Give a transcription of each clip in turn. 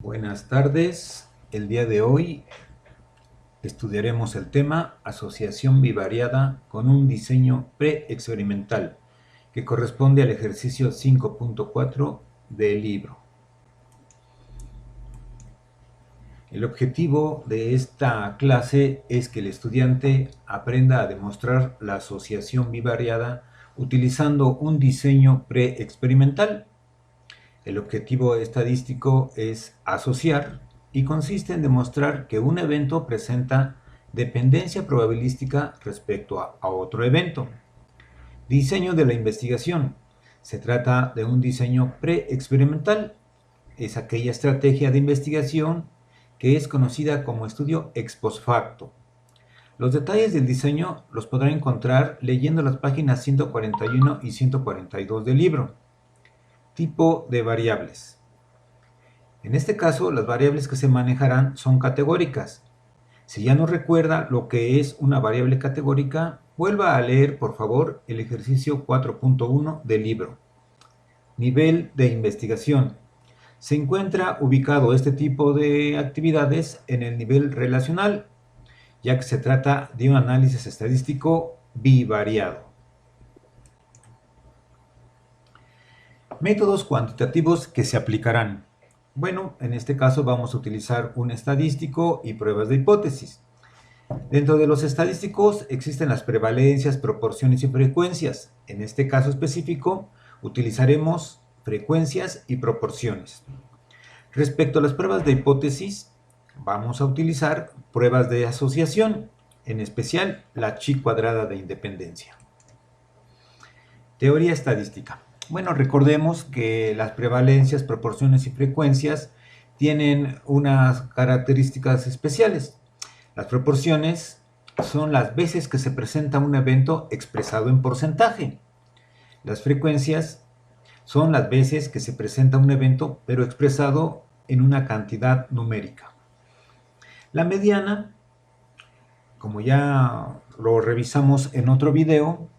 Buenas tardes. El día de hoy estudiaremos el tema asociación bivariada con un diseño pre-experimental que corresponde al ejercicio 5.4 del libro. El objetivo de esta clase es que el estudiante aprenda a demostrar la asociación bivariada utilizando un diseño pre-experimental. El objetivo estadístico es asociar y consiste en demostrar que un evento presenta dependencia probabilística respecto a otro evento. Diseño de la investigación. Se trata de un diseño pre-experimental. Es aquella estrategia de investigación que es conocida como estudio ex post facto. Los detalles del diseño los podrá encontrar leyendo las páginas 141 y 142 del libro. Tipo de variables. En este caso, las variables que se manejarán son categóricas. Si ya no recuerda lo que es una variable categórica, vuelva a leer, por favor, el ejercicio 4.1 del libro. Nivel de investigación. Se encuentra ubicado este tipo de actividades en el nivel relacional, ya que se trata de un análisis estadístico bivariado. Métodos cuantitativos que se aplicarán. Bueno, en este caso vamos a utilizar un estadístico y pruebas de hipótesis. Dentro de los estadísticos existen las prevalencias, proporciones y frecuencias. En este caso específico utilizaremos frecuencias y proporciones. Respecto a las pruebas de hipótesis, vamos a utilizar pruebas de asociación, en especial la chi cuadrada de independencia. Teoría estadística. Bueno, recordemos que las prevalencias, proporciones y frecuencias tienen unas características especiales. Las proporciones son las veces que se presenta un evento expresado en porcentaje. Las frecuencias son las veces que se presenta un evento pero expresado en una cantidad numérica. La mediana, como ya lo revisamos en otro video,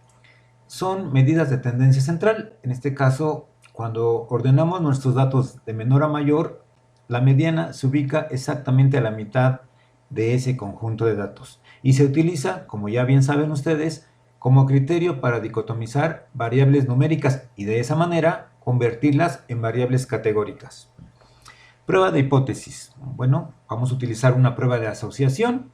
son medidas de tendencia central. En este caso, cuando ordenamos nuestros datos de menor a mayor, la mediana se ubica exactamente a la mitad de ese conjunto de datos y se utiliza, como ya bien saben ustedes, como criterio para dicotomizar variables numéricas y de esa manera convertirlas en variables categóricas. Prueba de hipótesis. Bueno, vamos a utilizar una prueba de asociación,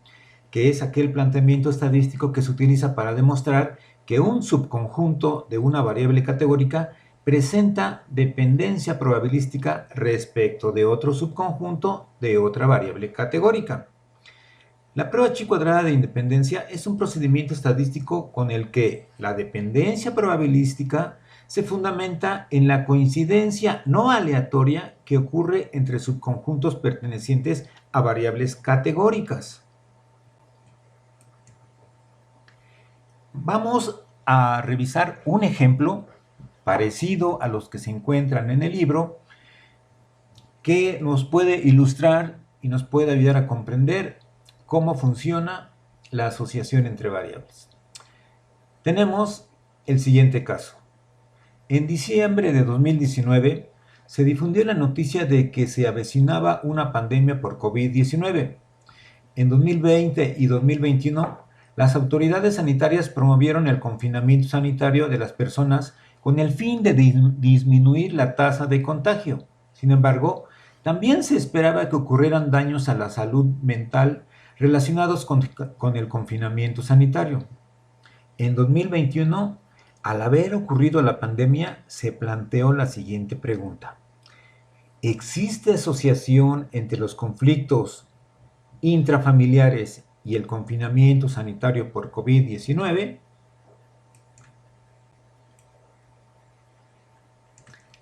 que es aquel planteamiento estadístico que se utiliza para demostrar que un subconjunto de una variable categórica presenta dependencia probabilística respecto de otro subconjunto de otra variable categórica. La prueba chi cuadrada de independencia es un procedimiento estadístico con el que la dependencia probabilística se fundamenta en la coincidencia no aleatoria que ocurre entre subconjuntos pertenecientes a variables categóricas. Vamos a revisar un ejemplo parecido a los que se encuentran en el libro que nos puede ilustrar y nos puede ayudar a comprender cómo funciona la asociación entre variables. Tenemos el siguiente caso. En diciembre de 2019 se difundió la noticia de que se avecinaba una pandemia por COVID-19. En 2020 y 2021, las autoridades sanitarias promovieron el confinamiento sanitario de las personas con el fin de disminuir la tasa de contagio. Sin embargo, también se esperaba que ocurrieran daños a la salud mental relacionados con el confinamiento sanitario. En 2021, al haber ocurrido la pandemia, se planteó la siguiente pregunta. ¿Existe asociación entre los conflictos intrafamiliares y el confinamiento sanitario por COVID-19?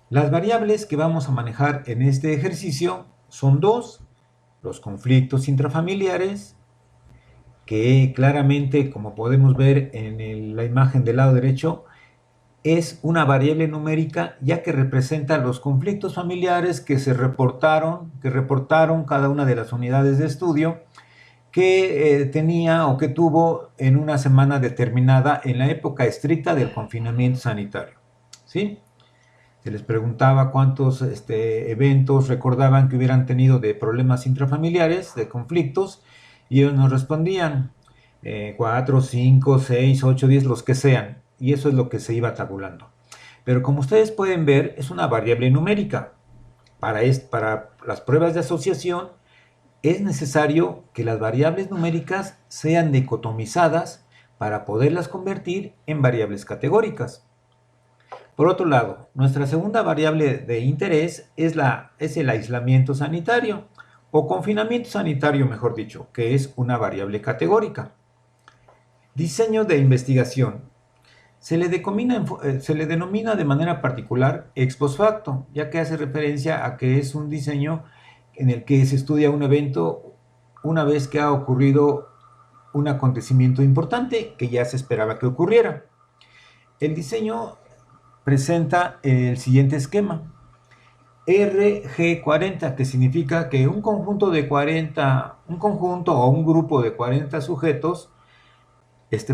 Las variables que vamos a manejar en este ejercicio son dos: los conflictos intrafamiliares, que claramente, como podemos ver en la imagen del lado derecho, es una variable numérica ya que representa los conflictos familiares que reportaron cada una de las unidades de estudio que tenía o que tuvo en una semana determinada en la época estricta del confinamiento sanitario, ¿sí? Se les preguntaba cuántos eventos recordaban que hubieran tenido de problemas intrafamiliares, de conflictos, y ellos nos respondían 4, 5, 6, 8, 10, los que sean, y eso es lo que se iba tabulando. Pero como ustedes pueden ver, es una variable numérica. Para las pruebas de asociación es necesario que las variables numéricas sean dicotomizadas para poderlas convertir en variables categóricas. Por otro lado, nuestra segunda variable de interés es el aislamiento sanitario, o confinamiento sanitario, mejor dicho, que es una variable categórica. Diseño de investigación. Se le denomina de manera particular ex post facto, ya que hace referencia a que es un diseño en el que se estudia un evento una vez que ha ocurrido un acontecimiento importante que ya se esperaba que ocurriera. El diseño presenta el siguiente esquema. RG40, que significa que un conjunto o un grupo de 40 sujetos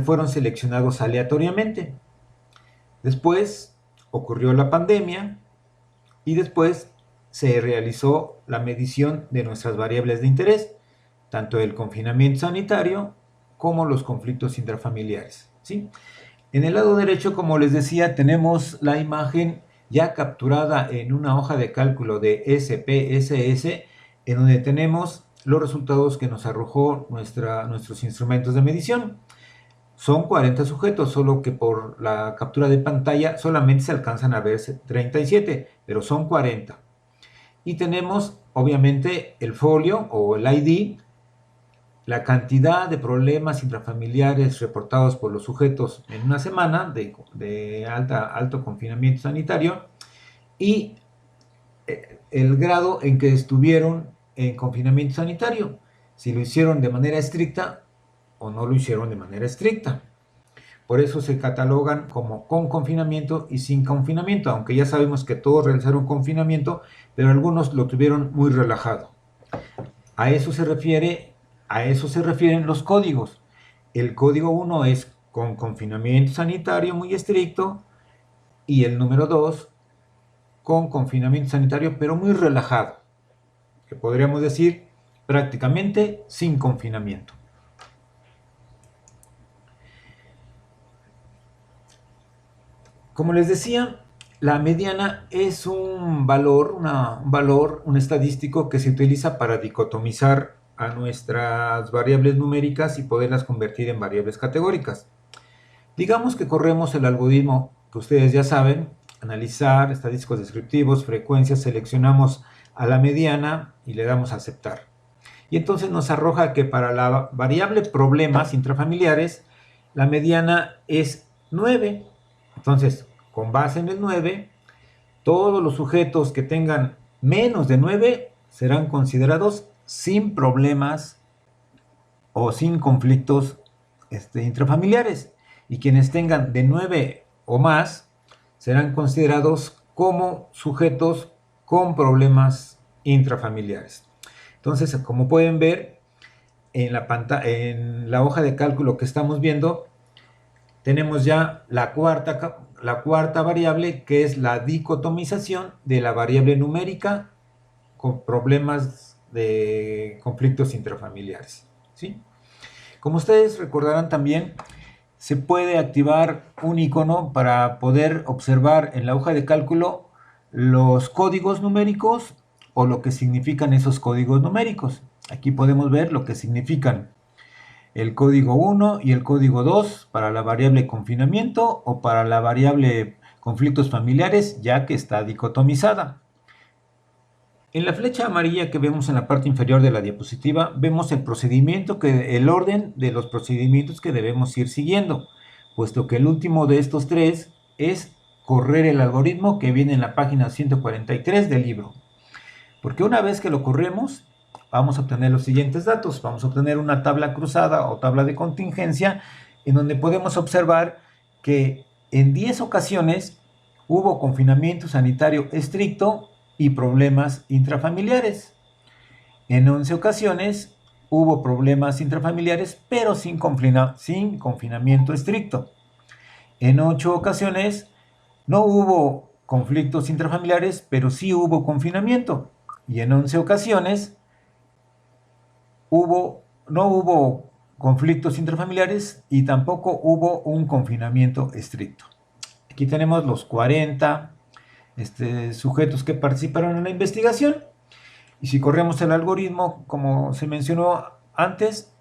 fueron seleccionados aleatoriamente. Después ocurrió la pandemia y después se realizó la medición de nuestras variables de interés, tanto el confinamiento sanitario como los conflictos intrafamiliares, ¿sí? En el lado derecho, como les decía, tenemos la imagen ya capturada en una hoja de cálculo de SPSS, en donde tenemos los resultados que nos arrojó nuestros instrumentos de medición. Son 40 sujetos, solo que por la captura de pantalla solamente se alcanzan a ver 37, pero son 40. Y tenemos, obviamente, el folio o el ID, la cantidad de problemas intrafamiliares reportados por los sujetos en una semana de alto confinamiento sanitario y el grado en que estuvieron en confinamiento sanitario, si lo hicieron de manera estricta o no lo hicieron de manera estricta. Por eso se catalogan como con confinamiento y sin confinamiento, aunque ya sabemos que todos realizaron confinamiento, pero algunos lo tuvieron muy relajado. A eso se refieren los códigos. El código 1 es con confinamiento sanitario muy estricto y el número 2 con confinamiento sanitario pero muy relajado, que podríamos decir prácticamente sin confinamiento. Como les decía, la mediana es un estadístico que se utiliza para dicotomizar a nuestras variables numéricas y poderlas convertir en variables categóricas. Digamos que corremos el algoritmo que ustedes ya saben, analizar, estadísticos descriptivos, frecuencias, seleccionamos a la mediana y le damos a aceptar. Y entonces nos arroja que para la variable problemas intrafamiliares, la mediana es 9. Entonces, con base en el 9, todos los sujetos que tengan menos de 9 serán considerados sin problemas o sin conflictos intrafamiliares. Y quienes tengan de 9 o más serán considerados como sujetos con problemas intrafamiliares. Entonces, como pueden ver en la hoja de cálculo que estamos viendo, tenemos ya la cuarta variable, que es la dicotomización de la variable numérica con problemas de conflictos intrafamiliares, ¿sí? Como ustedes recordarán también, se puede activar un icono para poder observar en la hoja de cálculo los códigos numéricos o lo que significan esos códigos numéricos. Aquí podemos ver lo que significan el código 1 y el código 2 para la variable confinamiento o para la variable conflictos familiares, ya que está dicotomizada. En la flecha amarilla que vemos en la parte inferior de la diapositiva, vemos el orden de los procedimientos que debemos ir siguiendo, puesto que el último de estos tres es correr el algoritmo que viene en la página 143 del libro. Porque una vez que lo corremos, vamos a obtener los siguientes datos. Vamos a obtener una tabla cruzada o tabla de contingencia en donde podemos observar que en 10 ocasiones hubo confinamiento sanitario estricto y problemas intrafamiliares. En 11 ocasiones hubo problemas intrafamiliares pero sin confinamiento estricto. En 8 ocasiones no hubo conflictos intrafamiliares, pero sí hubo confinamiento. Y en 11 ocasiones no hubo conflictos intrafamiliares y tampoco hubo un confinamiento estricto. Aquí tenemos los 40 sujetos que participaron en la investigación. Y si corremos el algoritmo, como se mencionó antes,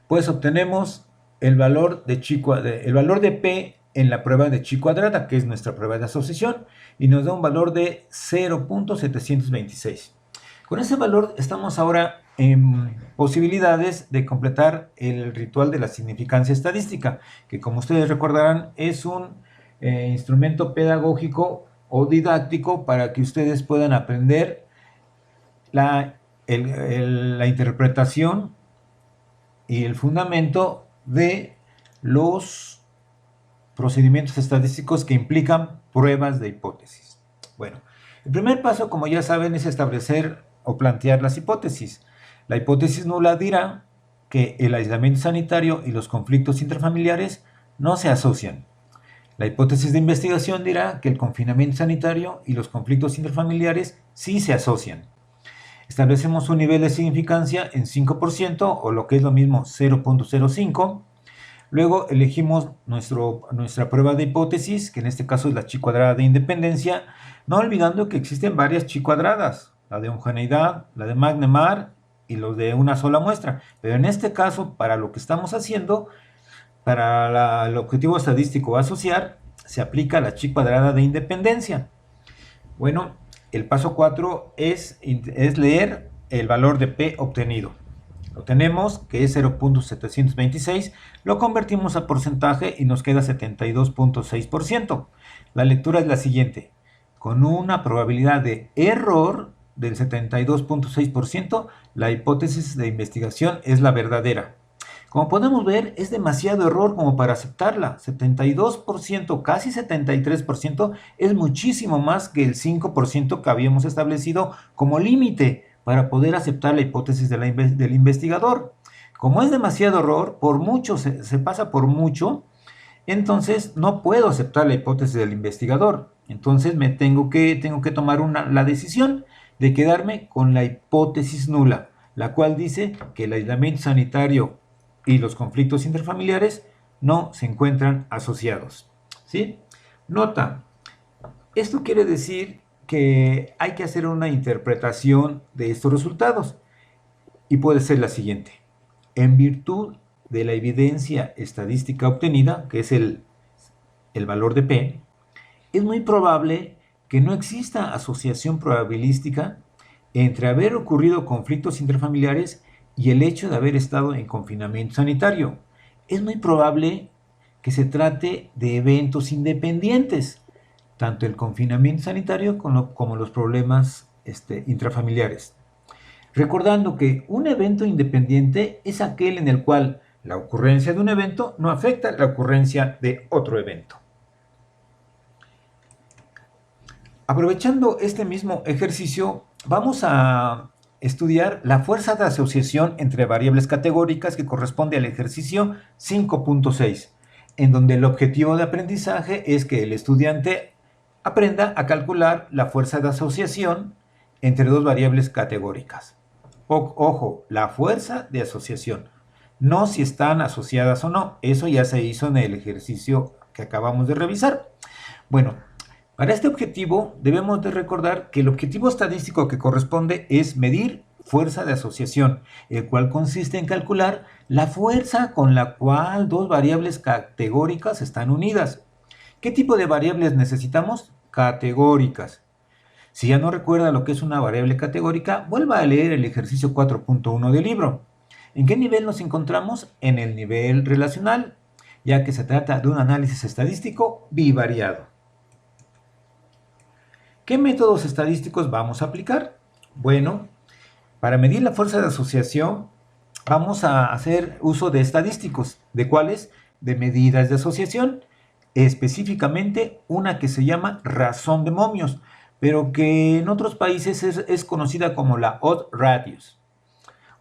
pues obtenemos el valor de P en la prueba de chi cuadrada, que es nuestra prueba de asociación, y nos da un valor de 0.726. Con ese valor estamos ahora en posibilidades de completar el ritual de la significancia estadística, que como ustedes recordarán es un instrumento pedagógico o didáctico para que ustedes puedan aprender la interpretación y el fundamento de los procedimientos estadísticos que implican pruebas de hipótesis. Bueno, el primer paso, como ya saben, es establecer o plantear las hipótesis. La hipótesis nula dirá que el aislamiento sanitario y los conflictos intrafamiliares no se asocian. La hipótesis de investigación dirá que el confinamiento sanitario y los conflictos intrafamiliares sí se asocian. Establecemos un nivel de significancia en 5% o lo que es lo mismo 0.05. Luego elegimos nuestra prueba de hipótesis, que en este caso es la chi cuadrada de independencia, no olvidando que existen varias chi cuadradas, la de homogeneidad, la de Magnemar y los de una sola muestra. Pero en este caso, para lo que estamos haciendo, para el objetivo estadístico asociar, se aplica la chi cuadrada de independencia. Bueno, el paso 4 es leer el valor de P obtenido. Lo tenemos, que es 0.726, lo convertimos a porcentaje y nos queda 72.6%. La lectura es la siguiente: con una probabilidad de error del 72.6%, la hipótesis de investigación es la verdadera. Como podemos ver, es demasiado error como para aceptarla. 72%, casi 73%, es muchísimo más que el 5% que habíamos establecido como límite para poder aceptar la hipótesis del investigador. Como es demasiado error, por mucho se pasa por mucho, entonces no puedo aceptar la hipótesis del investigador. Entonces tengo que tomar la decisión de quedarme con la hipótesis nula, la cual dice que el aislamiento sanitario y los conflictos interfamiliares no se encuentran asociados. ¿Sí? Nota, esto quiere decir que hay que hacer una interpretación de estos resultados y puede ser la siguiente: en virtud de la evidencia estadística obtenida, que es el valor de P, es muy probable que no exista asociación probabilística entre haber ocurrido conflictos interfamiliares y el hecho de haber estado en confinamiento sanitario. Es muy probable que se trate de eventos independientes, tanto el confinamiento sanitario como los problemas intrafamiliares. Recordando que un evento independiente es aquel en el cual la ocurrencia de un evento no afecta la ocurrencia de otro evento. Aprovechando este mismo ejercicio, vamos a estudiar la fuerza de asociación entre variables categóricas, que corresponde al ejercicio 5.6, en donde el objetivo de aprendizaje es que el estudiante aprenda a calcular la fuerza de asociación entre dos variables categóricas. Ojo, la fuerza de asociación, no si están asociadas o no. Eso ya se hizo en el ejercicio que acabamos de revisar. Bueno, para este objetivo debemos de recordar que el objetivo estadístico que corresponde es medir fuerza de asociación, el cual consiste en calcular la fuerza con la cual dos variables categóricas están unidas. ¿Qué tipo de variables necesitamos? Categóricas. Si ya no recuerda lo que es una variable categórica, vuelva a leer el ejercicio 4.1 del libro. ¿En qué nivel nos encontramos? En el nivel relacional, ya que se trata de un análisis estadístico bivariado. ¿Qué métodos estadísticos vamos a aplicar? Bueno, para medir la fuerza de asociación vamos a hacer uso de estadísticos. ¿De cuáles? De medidas de asociación. Específicamente una que se llama razón de momios, pero que en otros países es conocida como la odd radius.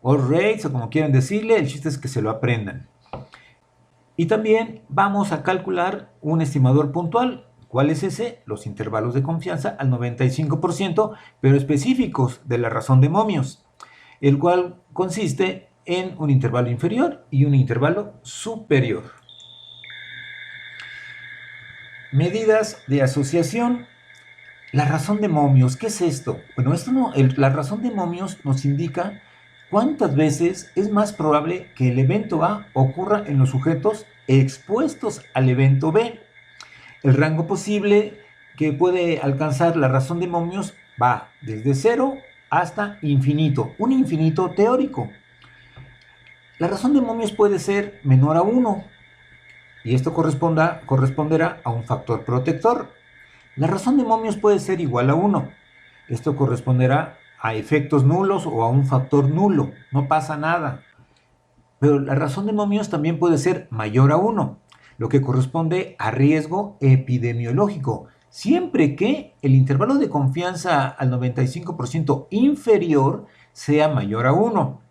Odd rates, o como quieran decirle, el chiste es que se lo aprendan. Y también vamos a calcular un estimador puntual. ¿Cuál es ese? Los intervalos de confianza al 95%, pero específicos de la razón de Momios, el cual consiste en un intervalo inferior y un intervalo superior. Medidas de asociación. La razón de Momios, ¿qué es esto? Bueno, la razón de Momios nos indica cuántas veces es más probable que el evento A ocurra en los sujetos expuestos al evento B. El rango posible que puede alcanzar la razón de Momios va desde 0 hasta infinito, un infinito teórico. La razón de Momios puede ser menor a 1 y esto corresponderá a un factor protector. La razón de Momios puede ser igual a 1. Esto corresponderá a efectos nulos o a un factor nulo. No pasa nada. Pero la razón de Momios también puede ser mayor a 1, lo que corresponde a riesgo epidemiológico, siempre que el intervalo de confianza al 95% inferior sea mayor a 1.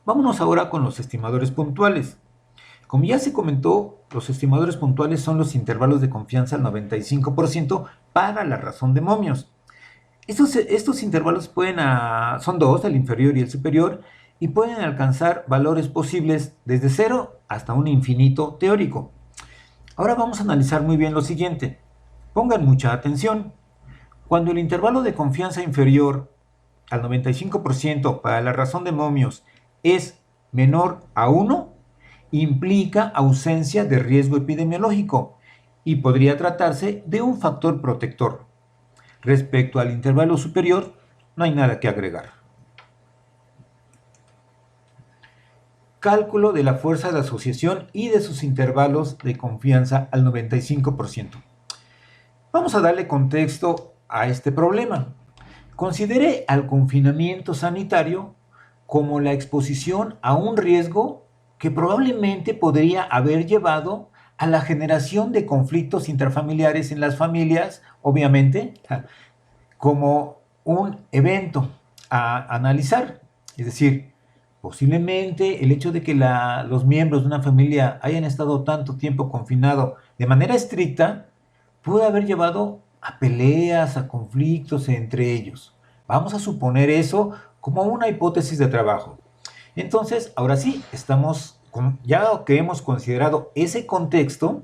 Vámonos ahora con los estimadores puntuales. Como ya se comentó, los estimadores puntuales son los intervalos de confianza al 95% para la razón de Momios. Estos intervalos son dos, el inferior y el superior, y pueden alcanzar valores posibles desde 0 hasta un infinito teórico. Ahora vamos a analizar muy bien lo siguiente. Pongan mucha atención. Cuando el intervalo de confianza inferior al 95% para la razón de Momios es menor a 1, implica ausencia de riesgo epidemiológico y podría tratarse de un factor protector. Respecto al intervalo superior, no hay nada que agregar. Cálculo de la fuerza de asociación y de sus intervalos de confianza al 95%. Vamos a darle contexto a este problema. Considere al confinamiento sanitario como la exposición a un riesgo que probablemente podría haber llevado a la generación de conflictos intrafamiliares en las familias, obviamente, como un evento a analizar. Es decir, posiblemente el hecho de que los miembros de una familia hayan estado tanto tiempo confinados de manera estricta pudo haber llevado a peleas, a conflictos entre ellos. Vamos a suponer eso como una hipótesis de trabajo. Entonces, ahora sí, ya que hemos considerado ese contexto,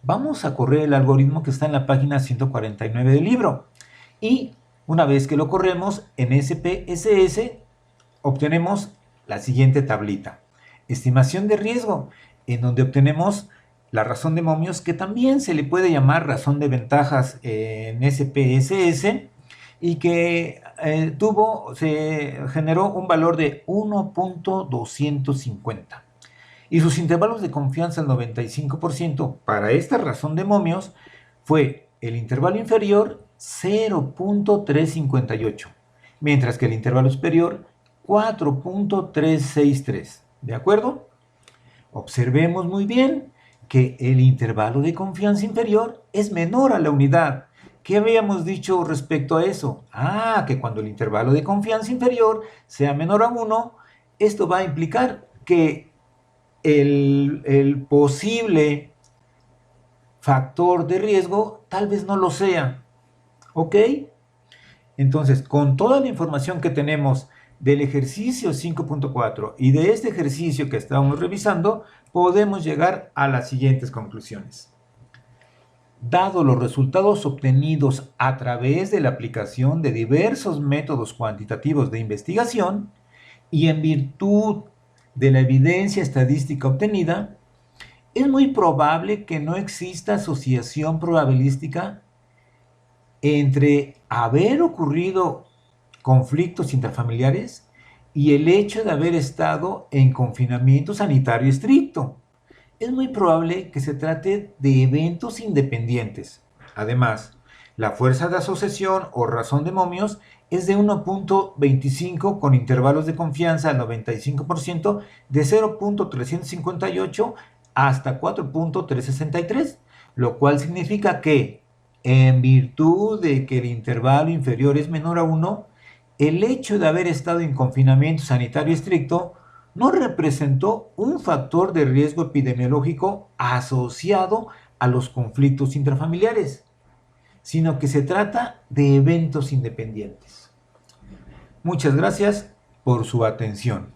vamos a correr el algoritmo que está en la página 149 del libro. Y una vez que lo corremos en SPSS, obtenemos la siguiente tablita. Estimación de riesgo, en donde obtenemos la razón de Momios, que también se le puede llamar razón de ventajas en SPSS, y que se generó un valor de 1.250. Y sus intervalos de confianza al 95% para esta razón de Momios fue el intervalo inferior 0.358, mientras que el intervalo superior 4.363. ¿De acuerdo? Observemos muy bien que el intervalo de confianza inferior es menor a la unidad. ¿Qué habíamos dicho respecto a eso? Que cuando el intervalo de confianza inferior sea menor a 1, esto va a implicar que el posible factor de riesgo tal vez no lo sea. ¿Ok? Entonces, con toda la información que tenemos del ejercicio 5.4 y de este ejercicio que estábamos revisando, podemos llegar a las siguientes conclusiones. Dado los resultados obtenidos a través de la aplicación de diversos métodos cuantitativos de investigación y en virtud de la evidencia estadística obtenida, es muy probable que no exista asociación probabilística entre haber ocurrido conflictos intrafamiliares y el hecho de haber estado en confinamiento sanitario estricto. Es muy probable que se trate de eventos independientes. Además, la fuerza de asociación o razón de Momios es de 1.25 con intervalos de confianza al 95% de 0.358 hasta 4.363, lo cual significa que, en virtud de que el intervalo inferior es menor a 1, el hecho de haber estado en confinamiento sanitario estricto no representó un factor de riesgo epidemiológico asociado a los conflictos intrafamiliares, sino que se trata de eventos independientes. Muchas gracias por su atención.